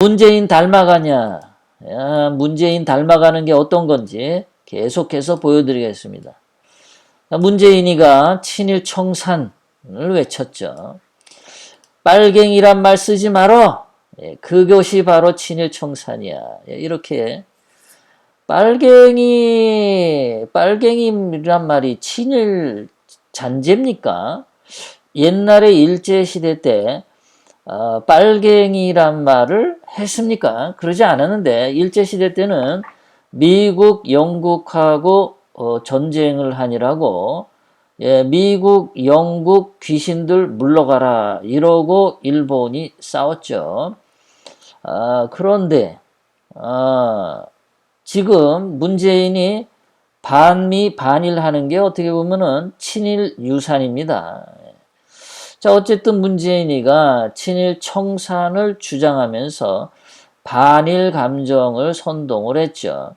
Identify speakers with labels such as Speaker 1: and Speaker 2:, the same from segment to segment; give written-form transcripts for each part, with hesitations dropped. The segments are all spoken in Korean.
Speaker 1: 문재인 닮아가냐? 야, 문재인 닮아가는 게 어떤 건지 계속해서 보여드리겠습니다. 문재인이가 친일 청산을 외쳤죠. 빨갱이란 말 쓰지 말어. 그것이 바로 친일 청산이야. 이렇게 빨갱이란 말이 친일 잔재입니까? 옛날에 일제시대 때 빨갱이란 말을 했습니까? 그러지 않았는데 일제시대 때는 미국, 영국하고 전쟁을 하니라고 미국, 영국 귀신들 물러가라 이러고 일본이 싸웠죠. 그런데 지금 문재인이 반미 반일하는 게 어떻게 보면은 친일 유산입니다. 자, 어쨌든 문재인이가 친일 청산을 주장하면서 반일 감정을 선동을 했죠.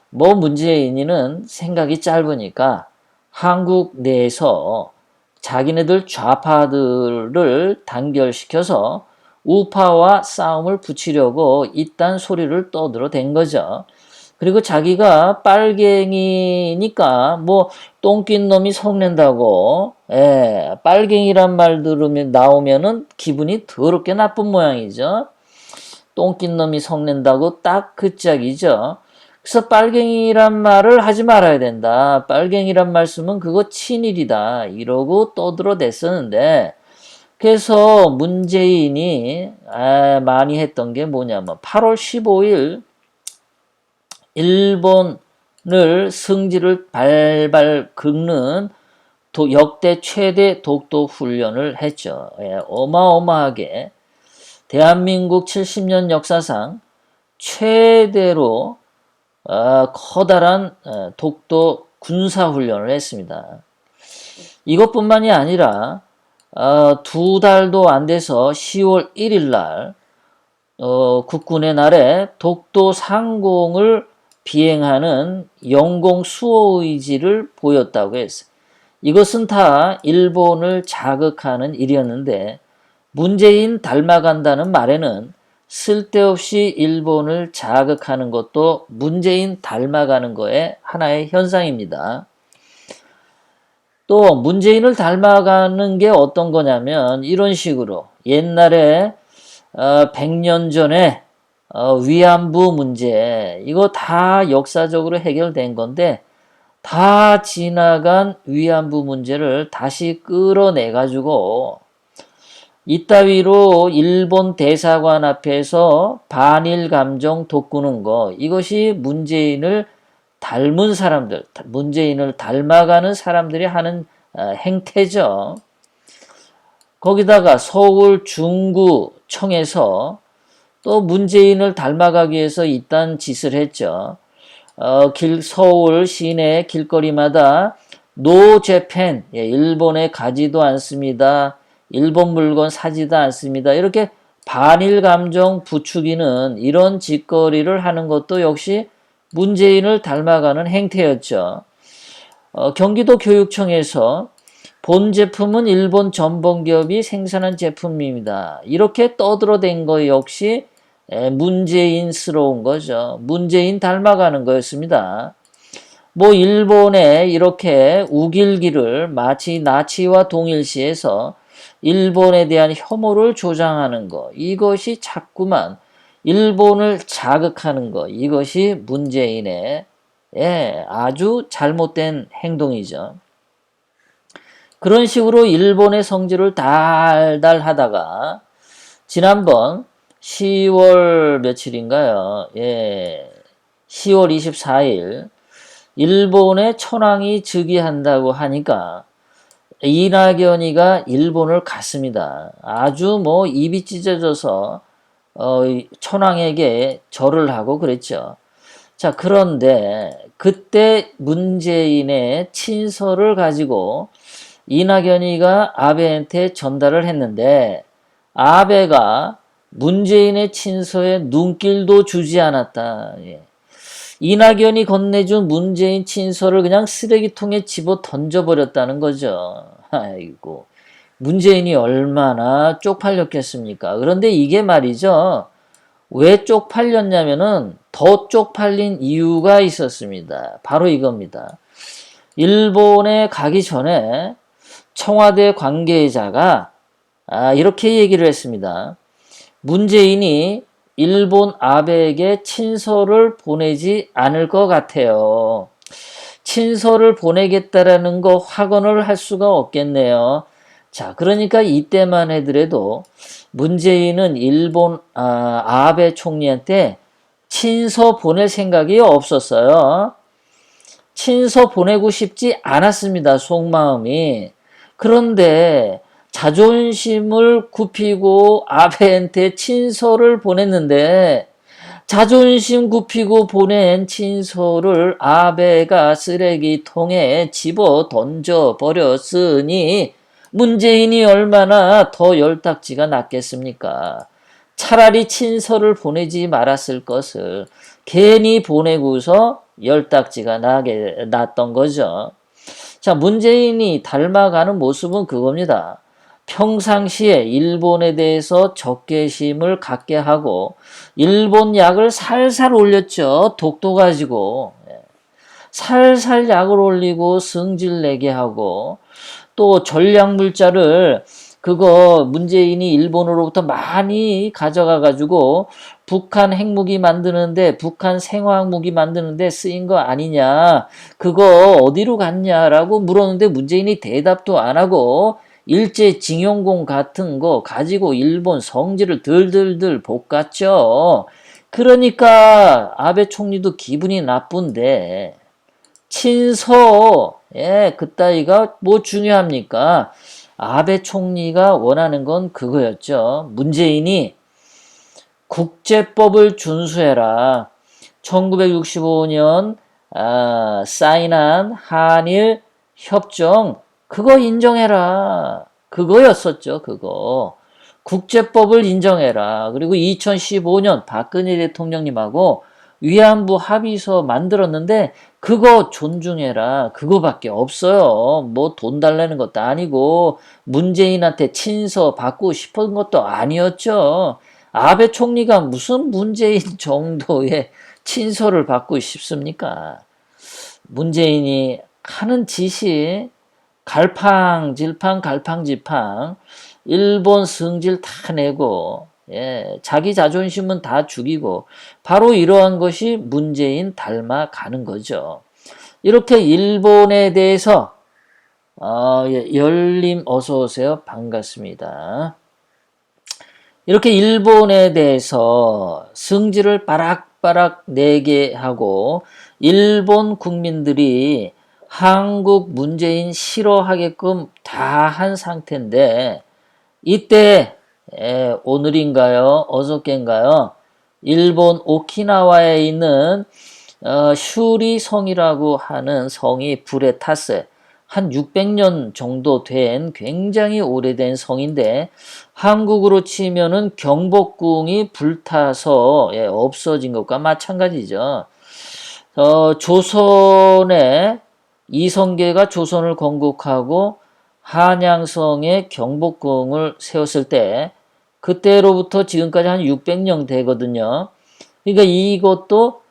Speaker 1: 뭐 문재인이는 생각이 짧으니까 한국 내에서 자기네들 좌파들을 단결시켜서 우파와 싸움을 붙이려고 이딴 소리를 떠들어댄 거죠. 그리고 자기가 빨갱이니까 뭐 똥낀 놈이 성낸다고 빨갱이란 말 들으면 나오면은 기분이 더럽게 나쁜 모양이죠. 똥낀 놈이 성낸다고 딱 그 짝이죠. 그래서 빨갱이란 말을 하지 말아야 된다. 빨갱이란 말 쓰면 그거 친일이다. 이러고 떠들어댔었는데 그래서 문재인이 많이 했던 게 뭐냐면 8월 15일 일본을 승지를 발발 긁는 역대 최대 독도 훈련을 했죠. 어마어마하게 대한민국 70년 역사상 최대로 커다란 독도 군사훈련을 했습니다. 이것뿐만이 아니라 2달도 안 돼서 10월 1일 날 국군의 날에 독도 상공을 비행하는 영공 수호 의지를 보였다고 했어요. 이것은 다 일본을 자극하는 일이었는데 문재인 닮아간다는 말에는 쓸데없이 일본을 자극하는 것도 문재인 닮아가는 거의 하나의 현상입니다. 또 문재인을 닮아가는 게 어떤 거냐면 이런 식으로 옛날에 100년 전에 위안부 문제 이거 다 역사적으로 해결된 건데 다 지나간 위안부 문제를 다시 끌어내 가지고 이따위로 일본 대사관 앞에서 반일 감정 돋구는 거 이것이 문재인을 닮은 사람들, 문재인을 닮아가는 사람들이 하는 행태죠. 거기다가 서울 중구청에서 또 문재인을 닮아가기 위해서 이딴 짓을 했죠. 서울 시내 길거리마다 노 재팬, 일본에 가지도 않습니다. 일본 물건 사지도 않습니다. 이렇게 반일 감정 부추기는 이런 짓거리를 하는 것도 역시 문재인을 닮아가는 행태였죠. 경기도 교육청에서 본 제품은 일본 전범기업이 생산한 제품입니다. 이렇게 떠들어댄 거 역시 문재인스러운 거죠. 문재인 닮아가는 거였습니다. 뭐 일본에 이렇게 우길기를 마치 나치와 동일시해서 일본에 대한 혐오를 조장하는 거 이것이 자꾸만 일본을 자극하는 거 이것이 문재인의 아주 잘못된 행동이죠. 그런 식으로 일본의 성질을 달달 하다가 지난번 10월 며칠인가요? 10월 24일 일본의 천황이 즉위한다고 하니까 이낙연이가 일본을 갔습니다. 아주 뭐 입이 찢어져서 천황에게 절을 하고 그랬죠. 자, 그런데 그때 문재인의 친서를 가지고 이낙연이가 아베한테 전달을 했는데 아베가 문재인의 친서에 눈길도 주지 않았다. 이낙연이 건네준 문재인 친서를 그냥 쓰레기통에 집어 던져버렸다는 거죠. 아이고, 문재인이 얼마나 쪽팔렸겠습니까? 그런데 이게 말이죠. 왜 쪽팔렸냐면은 더 쪽팔린 이유가 있었습니다. 바로 이겁니다. 일본에 가기 전에 청와대 관계자가 이렇게 얘기를 했습니다. 문재인이 일본 아베에게 친서를 보내지 않을 것 같아요. 친서를 보내겠다라는 거 확언을 할 수가 없겠네요. 자, 그러니까 이때만 해더라도 문재인은 일본 아베 총리한테 친서 보낼 생각이 없었어요. 친서 보내고 싶지 않았습니다. 속마음이. 그런데 자존심을 굽히고 아베한테 친서를 보냈는데 자존심 굽히고 보낸 친서를 아베가 쓰레기통에 집어 던져 버렸으니 문재인이 얼마나 더 열딱지가 났겠습니까? 차라리 친서를 보내지 말았을 것을 괜히 보내고서 열딱지가 났던 거죠. 자, 문재인이 닮아가는 모습은 그겁니다. 평상시에 일본에 대해서 적개심을 갖게 하고 일본 약을 살살 올렸죠. 독도 가지고. 살살 약을 올리고 승질 내게 하고 또 전략물자를 그거 문재인이 일본으로부터 많이 가져가 가지고 북한 핵무기 만드는데 북한 생화학무기 만드는데 쓰인 거 아니냐 그거 어디로 갔냐라고 물었는데 문재인이 대답도 안 하고 일제징용공 같은 거 가지고 일본 성질을 들들들 볶았죠. 그러니까 아베 총리도 기분이 나쁜데 친서 그따위가 뭐 중요합니까? 아베 총리가 원하는 건 그거였죠. 문재인이 국제법을 준수해라. 1965년 사인한 한일 협정 그거 인정해라. 그거였었죠. 그거. 국제법을 인정해라. 그리고 2015년 박근혜 대통령님하고 위안부 합의서 만들었는데 그거 존중해라. 그거밖에 없어요. 뭐 돈 달라는 것도 아니고 문재인한테 친서 받고 싶은 것도 아니었죠. 아베 총리가 무슨 문재인 정도의 친서를 받고 싶습니까? 문재인이 하는 짓이 갈팡질팡 갈팡질팡 일본 승질 다 내고 자기 자존심은 다 죽이고 바로 이러한 것이 문재인 닮아가는 거죠. 이렇게 일본에 대해서 열림 어서 오세요. 반갑습니다. 이렇게 일본에 대해서 승질을 빠락빠락 내게 하고 일본 국민들이 한국 문재인 싫어하게끔 다 한 상태인데 이때 오늘인가요? 어저께인가요? 일본 오키나와에 있는 슈리성이라고 하는 성이 불에 탔어요. 한 600년 정도 된 굉장히 오래된 성인데 한국으로 치면은 경복궁이 불타서 없어진 것과 마찬가지죠. 조선에 이성계가 조선을 건국하고 한양성에 경복궁을 세웠을 때 그때로부터 지금까지 한 600년 되거든요. 그러니까 이것도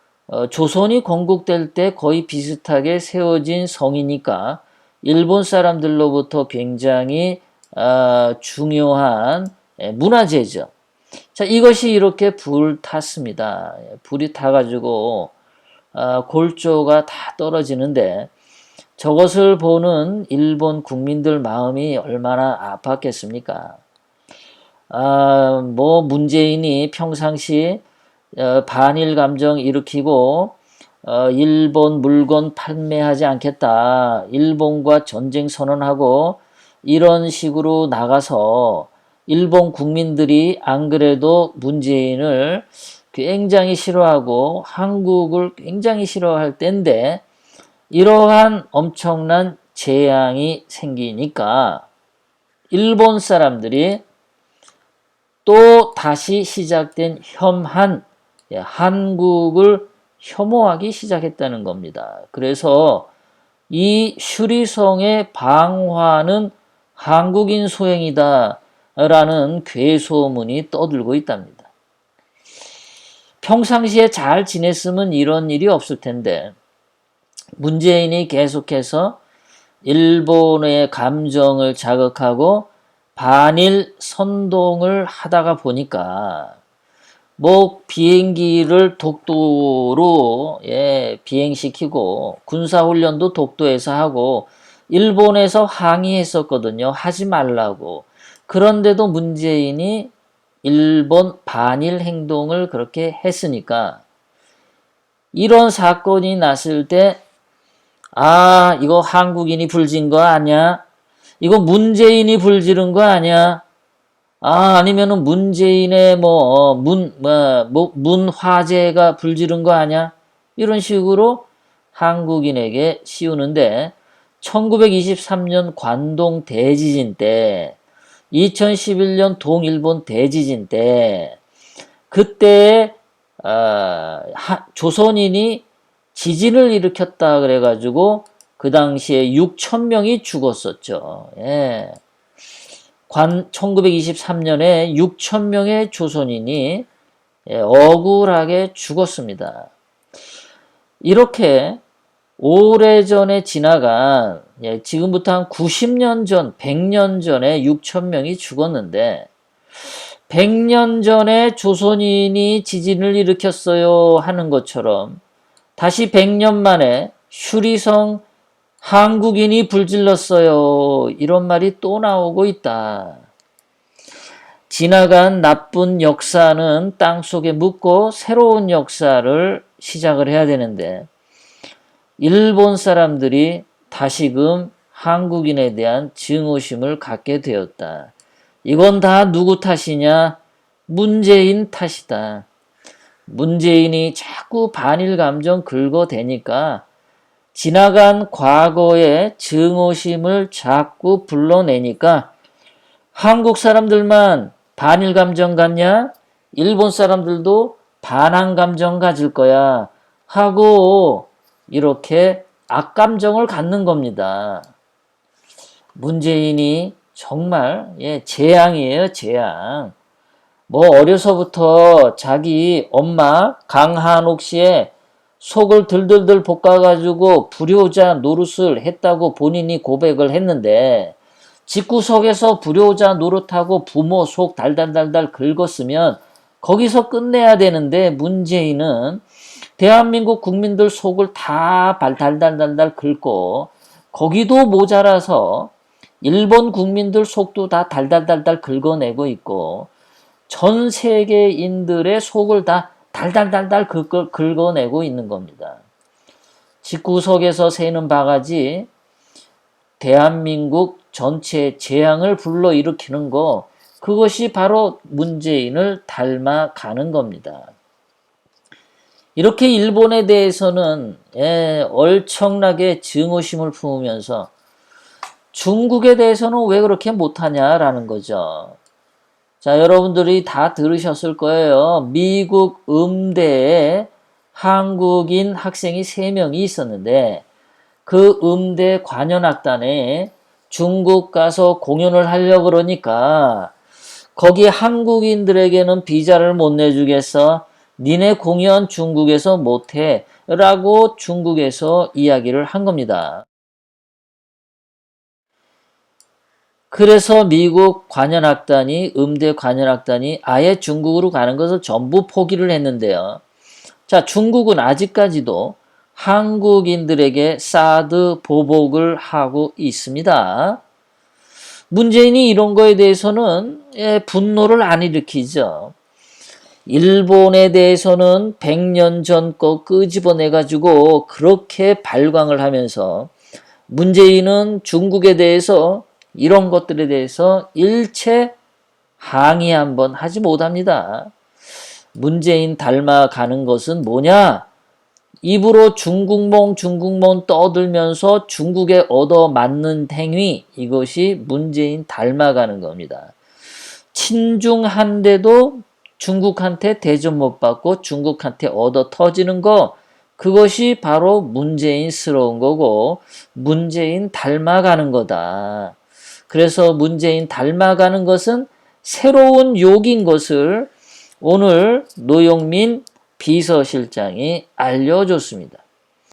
Speaker 1: 조선이 건국될 때 거의 비슷하게 세워진 성이니까 일본 사람들로부터 굉장히 중요한 문화재죠. 자, 이것이 이렇게 불탔습니다. 불이 타가지고 골조가 다 떨어지는데 저것을 보는 일본 국민들 마음이 얼마나 아팠겠습니까? 뭐 문재인이 평상시 반일 감정 일으키고 일본 물건 판매하지 않겠다. 일본과 전쟁 선언하고 이런 식으로 나가서 일본 국민들이 안 그래도 문재인을 굉장히 싫어하고 한국을 굉장히 싫어할 때인데 이러한 엄청난 재앙이 생기니까 일본 사람들이 또 다시 시작된 혐한 한국을 혐오하기 시작했다는 겁니다. 그래서 이 슈리성의 방화는 한국인 소행이다 라는 괴소문이 떠들고 있답니다. 평상시에 잘 지냈으면 이런 일이 없을 텐데 문재인이 계속해서 일본의 감정을 자극하고 반일 선동을 하다가 보니까 뭐 비행기를 독도로 비행시키고 군사훈련도 독도에서 하고 일본에서 항의했었거든요. 하지 말라고. 그런데도 문재인이 일본 반일 행동을 그렇게 했으니까 이런 사건이 났을 때 이거 한국인이 불진 거 아니야? 이거 문재인이 불지른 거 아니야? 아니면은 문재인의 문화재가 불지른 거 아니야? 이런 식으로 한국인에게 씌우는데 1923년 관동 대지진 때 2011년 동일본 대지진 때 그때 조선인이 지진을 일으켰다 그래가지고 그 당시에 6천 명이 죽었었죠. 1923년에 6천 명의 조선인이 억울하게 죽었습니다. 이렇게 오래전에 지나간 지금부터 한 90년 전, 100년 전에 6천 명이 죽었는데 100년 전에 조선인이 지진을 일으켰어요 하는 것처럼 다시 100년 만에 휴리성 한국인이 불질렀어요. 이런 말이 또 나오고 있다. 지나간 나쁜 역사는 땅속에 묻고 새로운 역사를 시작을 해야 되는데 일본 사람들이 다시금 한국인에 대한 증오심을 갖게 되었다. 이건 다 누구 탓이냐? 문재인 탓이다. 문재인이 자꾸 반일 감정 긁어대니까 지나간 과거의 증오심을 자꾸 불러내니까 한국 사람들만 반일 감정 갖냐? 일본 사람들도 반한 감정 가질 거야 하고 이렇게 악감정을 갖는 겁니다. 문재인이 정말 재앙이에요, 재앙. 뭐 어려서부터 자기 엄마 강한옥 씨의 속을 들들들 볶아가지고 불효자 노릇을 했다고 본인이 고백을 했는데 집구석에서 불효자 노릇하고 부모 속 달달달달 긁었으면 거기서 끝내야 되는데 문재인은 대한민국 국민들 속을 다 달달달달 긁고 거기도 모자라서 일본 국민들 속도 다 달달달달 긁어내고 있고 전 세계인들의 속을 다 달달달달 긁어내고 있는 겁니다. 집구석에서 새는 바가지 대한민국 전체 재앙을 불러일으키는 거 그것이 바로 문재인을 닮아가는 겁니다. 이렇게 일본에 대해서는 얼청나게 증오심을 품으면서 중국에 대해서는 왜 그렇게 못하냐라는 거죠. 자, 여러분들이 다 들으셨을 거예요. 미국 음대에 한국인 학생이 3명이 있었는데 그 음대 관현악단에 중국 가서 공연을 하려고 그러니까 거기 한국인들에게는 비자를 못 내주겠어. 니네 공연 중국에서 못해 라고 중국에서 이야기를 한 겁니다. 그래서 미국 관현악단이 음대 관현악단이 아예 중국으로 가는 것을 전부 포기를 했는데요. 자, 중국은 아직까지도 한국인들에게 사드 보복을 하고 있습니다. 문재인이 이런 거에 대해서는 분노를 안 일으키죠. 일본에 대해서는 100년 전 거 끄집어내가지고 그렇게 발광을 하면서 문재인은 중국에 대해서 이런 것들에 대해서 일체 항의 한번 하지 못합니다. 문재인 닮아가는 것은 뭐냐? 입으로 중국몽 떠들면서 중국에 얻어맞는 행위, 이것이 문재인 닮아가는 겁니다. 친중한데도 중국한테 대접 못 받고 중국한테 얻어 터지는 거, 그것이 바로 문재인스러운 거고 문재인 닮아가는 거다. 그래서 문재인 닮아가는 것은 새로운 욕인 것을 오늘 노영민 비서실장이 알려줬습니다.